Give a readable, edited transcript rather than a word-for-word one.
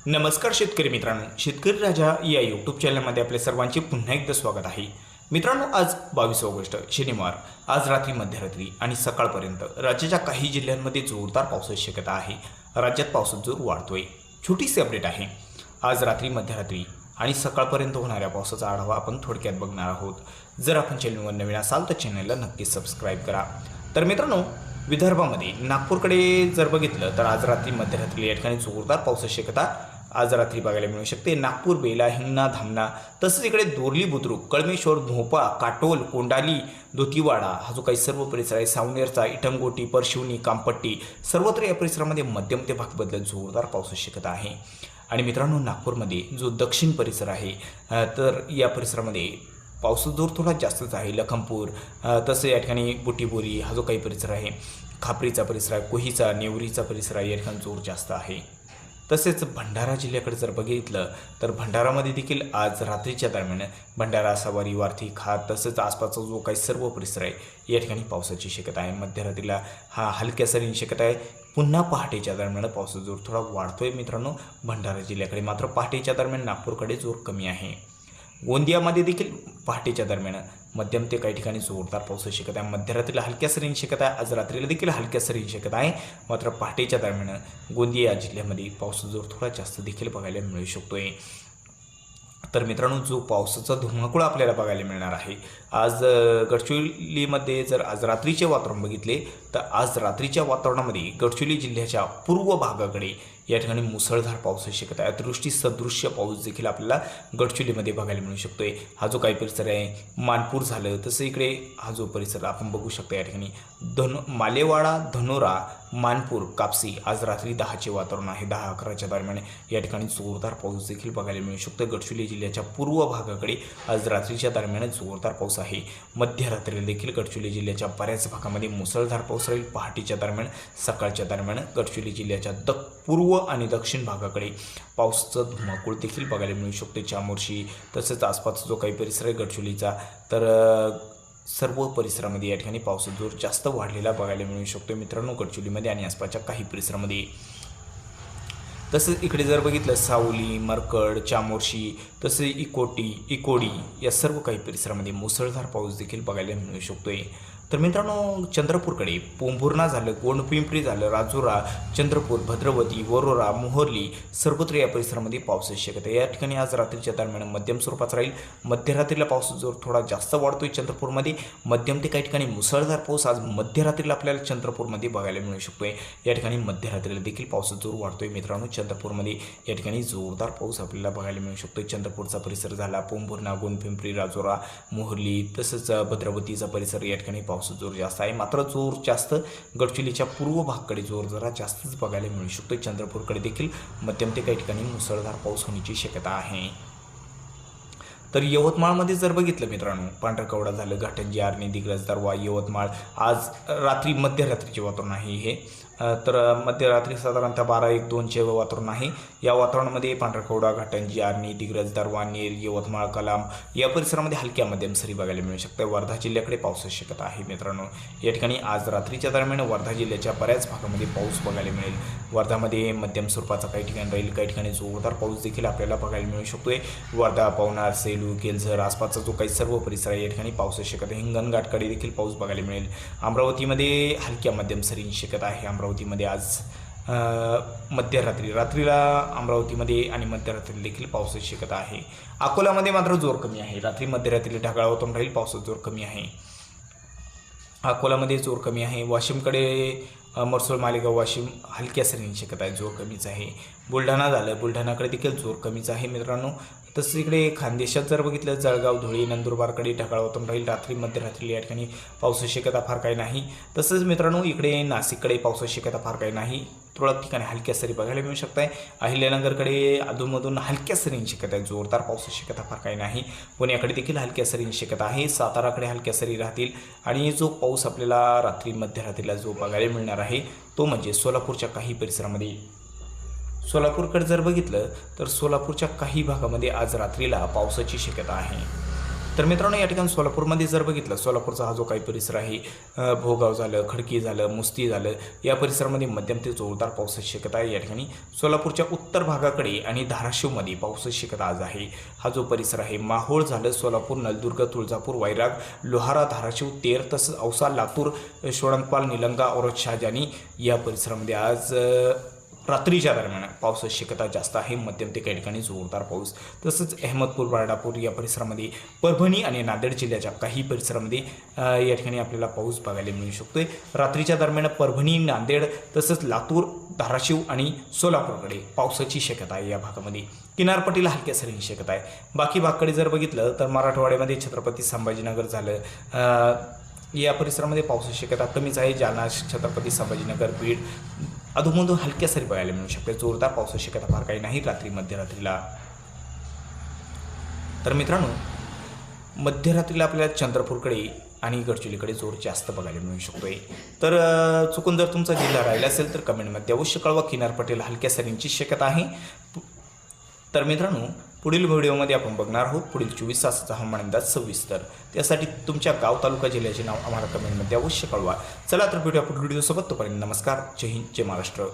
नमस्कार शेतकरी मित्रांनो, शेतकरी राजा या यूट्यूब चॅनलमध्ये आपले सर्वांचे पुन्हा एकदा स्वागत आहे. मित्रांनो, आज 22 ऑगस्ट शनिवार. आज रात्री मध्यरात्री आणि सकाळपर्यंत राज्याच्या काही जिल्ह्यांमध्ये जोरदार पावसाची शक्यता आहे. राज्यात पावसाचा जोर वाढतोय. छोटीशी अपडेट आहे. आज रात्री मध्यरात्री आणि सकाळपर्यंत होणाऱ्या पावसाचा आढावा आपण थोडक्यात बघणार आहोत. जर आपण चॅनलवर नवीन असाल तर चॅनलला नक्कीच सबस्क्राईब करा. तर मित्रांनो, विदर्भामध्ये नागपूरकडे जर बघितलं तर आज रात्री मध्यरात्री या ठिकाणी जोरदार पावसाची शक्यता आज रात्री बघायला मिळू शकते. नागपूर, बेला, हिंगणा, धामणा, तसंच इकडे दोरली, बुद्रुक, कळमेश्वर, भोपा, काटोल, कोंडाली, दोतीवाडा हा जो काही सर्व परिसर आहे, सावनेरचा, इटंगोटी, परशिवनी, कामपट्टी, सर्वत्र या परिसरामध्ये मध्यम ते भाग बदलत जोरदार पावसाची शक्यता आहे. आणि मित्रांनो, नागपूरमध्ये जो दक्षिण परिसर आहे तर या परिसरामध्ये पावसाचा जोर थोडा जास्तच आहे. लखनपूर, तसं या ठिकाणी बुटीबोरी हा जो काही परिसर आहे, खापरीचा परिसर आहे, कोहीचा, नेवरीचा परिसर आहे, या ठिकाणी जोर जास्त आहे. तसेच भंडारा जिल्ह्याकडे जर बघितलं तर भंडारामध्ये देखील आज रात्रीच्या दरम्यान भंडारा, सवारी, वार्थी, खात तसंच आसपासचा जो काही सर्व परिसर आहे या ठिकाणी पावसाची शक्यता आहे. मध्यरात्रीला हलक्या सरींची शक्यता आहे. पुन्हा पहाटेच्या दरम्यान पावसाचा जोर थोडा वाढतोय. मित्रांनो, भंडारा जिल्ह्याकडे मात्र पहाटेच्या दरम्यान नागपूरकडे जोर कमी आहे. गोंदियामध्ये देखील पहाटेच्या दरम्यान मध्यम ते काही ठिकाणी जोरदार पावसाची शक्यता आहे. मध्यरात्रीला हलक्या सरींची शक्यता आहे. आज रात्रीला देखील हलक्या सरींची शक्यता आहे. मात्र पहाटेच्या दरम्यान गोंदिया जिल्ह्यामध्ये पावसाचा जोर थोडा जास्त देखील बघायला मिळू शकतोय. तर मित्रांनो, जो पावसाचा धुमाकूळ आपल्याला बघायला मिळणार आहे आज गडचिरोलीमध्ये. जर आज रात्रीचे वातावरण बघितले तर आज रात्रीच्या वातावरणामध्ये गडचिरोली जिल्ह्याच्या पूर्व भागाकडे या ठिकाणी मुसळधार पावसाची शक्यता आहे. अतिवृष्टी सदृश्य पाऊस देखील आपल्याला गडचिरोलीमध्ये बघायला मिळू शकतोय. हा जो काही परिसर आहे, मानपूर झालं, तसं इकडे हा जो परिसर आपण बघू शकतो या ठिकाणी मालेवाडा, धनोरा, मानपूर, कापसी आज रात्री 10चे वातावरण आहे. 10-11च्या दरम्यान या ठिकाणी जोरदार पाऊस देखील बघायला मिळू शकतो. गडचिरोली जिल्ह्याच्या पूर्व भागाकडे आज रात्रीच्या दरम्यान जोरदार पाऊस आहे. मध्यरात्रीला देखील गडचिरोली जिल्ह्याच्या बऱ्याच भागामध्ये मुसळधार पाऊस राहील. पहाटेच्या दरम्यान, सकाळच्या दरम्यान गडचिरोली जिल्ह्याच्या पूर्व आणि दक्षिण भागाकडे पावसाचा धुमाकूळ देखील बघायला मिळू शकते. चामोर्शी तसेच आसपासचा जो काही परिसर आहे गडचिरोलीचा, तर सर्व परिसरामध्ये या ठिकाणी पावसाचा जोर जास्त वाढलेला बघायला मिळू शकतो. मित्रांनो, गडचिरोलीमध्ये आणि आसपासच्या काही परिसरामध्ये. तसंच इकडे जर बघितलं सावली, मरकड, चामोर्शी, तसे इकोडी या सर्व काही परिसरामध्ये मुसळधार पाऊस देखील बघायला मिळू शकतोय. तर मित्रांनो, चंद्रपूरकडे पोंभुर्णा झालं, गोंडपिंपरी झालं, राजुरा, चंद्रपूर, भद्रवती, वरोरा, मोहर्ली सर्वत्र या परिसरामध्ये पावसाची शक्यता आहे. या ठिकाणी आज रात्रीच्या दरम्यान मध्यम स्वरूपाचा राहील. मध्यरात्रीला पावसाचा जोर थोडा जास्त वाढतोय. चंद्रपूरमध्ये मध्यम ते काही ठिकाणी मुसळधार पाऊस आज मध्यरात्रीला आपल्याला चंद्रपूरमध्ये बघायला मिळू शकतोय. या ठिकाणी मध्यरात्रीला देखील पावसाचा जोर वाढतोय. मित्रांनो, चंद्रपूरमध्ये या ठिकाणी जोरदार पाऊस आपल्याला बघायला मिळू शकतोय. चंद्रपूरचा परिसर झाला, पोंभुर्णा, गोंडपिंपरी, राजुरा, मोहर्ली तसंच भद्रवतीचा परिसर या ठिकाणी पाऊस जोर जास्त आहे. मात्र जोर जास्त गडचिरोलीच्या पूर्व भागाकडे जोर जरा जास्तच बघायला मिळू शकतो. चंद्रपूरकडे देखील मध्यम ते काही ठिकाणी मुसळधार पाऊस होण्याची शक्यता आहे. तर यवतमाळमध्ये जर बघितलं मित्रांनो, पांढरकवडा झालं, घाटंजी, आर्णी, दिग्रस, दरवा, यवतमाळ आज रात्री मध्यरात्रीचे वातावरण आहे हे. तर मध्यरात्री साधारणतः 12-1-2चे वातावरण आहे. या वातावरणामध्ये पांढरकवडा, घाटंजी, आर्णी, दिग्रस, दरवा, नेर, यवतमाळ, कलाम या परिसरामध्ये हलक्या मध्यम सरी बघायला मिळू शकते. वर्धा जिल्ह्याकडे पावसाची शक्यता आहे. मित्रांनो, या ठिकाणी आज रात्रीच्या दरम्यान वर्धा जिल्ह्याच्या बऱ्याच भागामध्ये पाऊस बघायला मिळेल. वर्धामध्ये मध्यम स्वरूपाचा काही ठिकाणी राहील. काही ठिकाणी जोरदार पाऊस देखील आपल्याला बघायला मिळू शकतोय. वर्धा, पवनार, सेलू, केलझर आसपासचा जो काही सर्व परिसर आहे या ठिकाणी पावसाची शक्यता आहे. हिंगणघाटकडे देखील पाऊस बघायला मिळेल. अमरावतीमध्ये हलक्या मध्यम सरींची शक्यता आहे. अमरावतीमध्ये आज रात्रीला अमरावतीमध्ये आणि मध्यरात्री देखील पावसाची शक्यता आहे. अकोल्यामध्ये मात्र जोर कमी आहे. रात्री मध्यरात्रीला ढगाळ वातावरण राहील. पावसाचा जोर कमी आहे. अकोल्यामध्ये जोर कमी आहे. वाशिमकडे मरसूळ, मालेगाव, वाशिम हलक्या सरींची शक्यता आहे. जोर कमीच आहे. बुलढाणा झालं, बुलढाणाकडे देखील जोर कमीच आहे. मित्रांनो, तसंच इकडे खानदेशात जर बघितलं, जळगाव, धुळे, नंदुरबारकडे ढगाळ वातावरण राहील. रात्री मध्यरात्रीला या ठिकाणी पावसाची शक्यता फार काही नाही. तसंच मित्रांनो, इकडे नाशिककडे पावसाची शक्यता फार काही नाही. तुरळक ठिकाणी हलक्या सरी बघायला मिळू शकत आहे. अहिल्यानगरकडे अधूनमधून हलक्या सरींची शक्यता आहे. जोरदार पावसाची शक्यता फार काही नाही. पुण्याकडे देखील हलक्या सरींची शक्यता आहे. साताराकडे हलक्या सरी राहतील. आणि जो पाऊस आपल्याला रात्री मध्यरात्रीला जो बघायला मिळणार आहे तो म्हणजे सोलापूरच्या काही परिसरामध्ये. सोलापूरकडे जर बघितलं तर सोलापूरच्या काही भागामध्ये आज रात्रीला पावसाची शक्यता आहे. तर मित्रांनो, या ठिकाणी सोलापूरमध्ये जर बघितलं, सोलापूरचा हा जो काही परिसर आहे, भोगाव झालं, खडकी झालं, मुस्ती झालं, या परिसरामध्ये मध्यम ते जोरदार पावसाची शक्यता आहे. या ठिकाणी सोलापूरच्या उत्तर भागाकडे आणि धाराशिवमध्ये पावसाची शक्यता आज आहे. हा जो परिसर आहे, माहोळ झालं, सोलापूर, नलदुर्ग, तुळजापूर, वैराग, लोहारा, धाराशिव, तेर, तसंच औसा, लातूर, शोळंकपाल, निलंगा, औरत, शहाजानी या परिसरामध्ये आज रात्रीच्या दरम्यान पावसाची शक्यता जास्त आहे. मध्यम ते काही ठिकाणी जोरदार पाऊस. तसंच अहमदपूर, बाळापूर या परिसरामध्ये, परभणी आणि नांदेड जिल्ह्याच्या काही परिसरामध्ये या ठिकाणी आपल्याला पाऊस बघायला मिळू शकतोय. रात्रीच्या दरम्यान परभणी, नांदेड, तसंच लातूर, धाराशिव आणि सोलापूरकडे पावसाची शक्यता आहे. या भागामध्ये किनारपट्टीला हलक्या सरींची शक्यता आहे. बाकी भागाकडे जर बघितलं तर मराठवाड्यामध्ये छत्रपती संभाजीनगर झालं, या परिसरामध्ये पावसाची शक्यता कमीच आहे. जालना, छत्रपती संभाजीनगर, बीड अधूनमधून हलक्या सरी बघायला मिळू शकते. जोरदार पावसाची शक्यता फार काही नाही रात्री मध्यरात्रीला. तर मित्रांनो, मध्यरात्रीला आपल्याला चंद्रपूरकडे आणि गडचिरोलीकडे जोर जास्त बघायला मिळू शकतोय. तर चुकून जर तुमचा जिल्हा राहिला असेल तर कमेंटमध्ये अवश्य कळवा. किनारपट्टीला हलक्या सरींची शक्यता आहे. तर मित्रांनो, पुढील व्हिडिओमध्ये आपण बघणार आहोत पुढील 24 तासाचा हवामान अंदाज सविस्तर. त्यासाठी तुमच्या गाव, तालुका, जिल्ह्याचे नाव आम्हाला कमेंटमध्ये अवश्य कळवा. चला तर भेटूया पुढील व्हिडिओसोबत. तोपर्यंत नमस्कार, जय हिंद, जय महाराष्ट्र.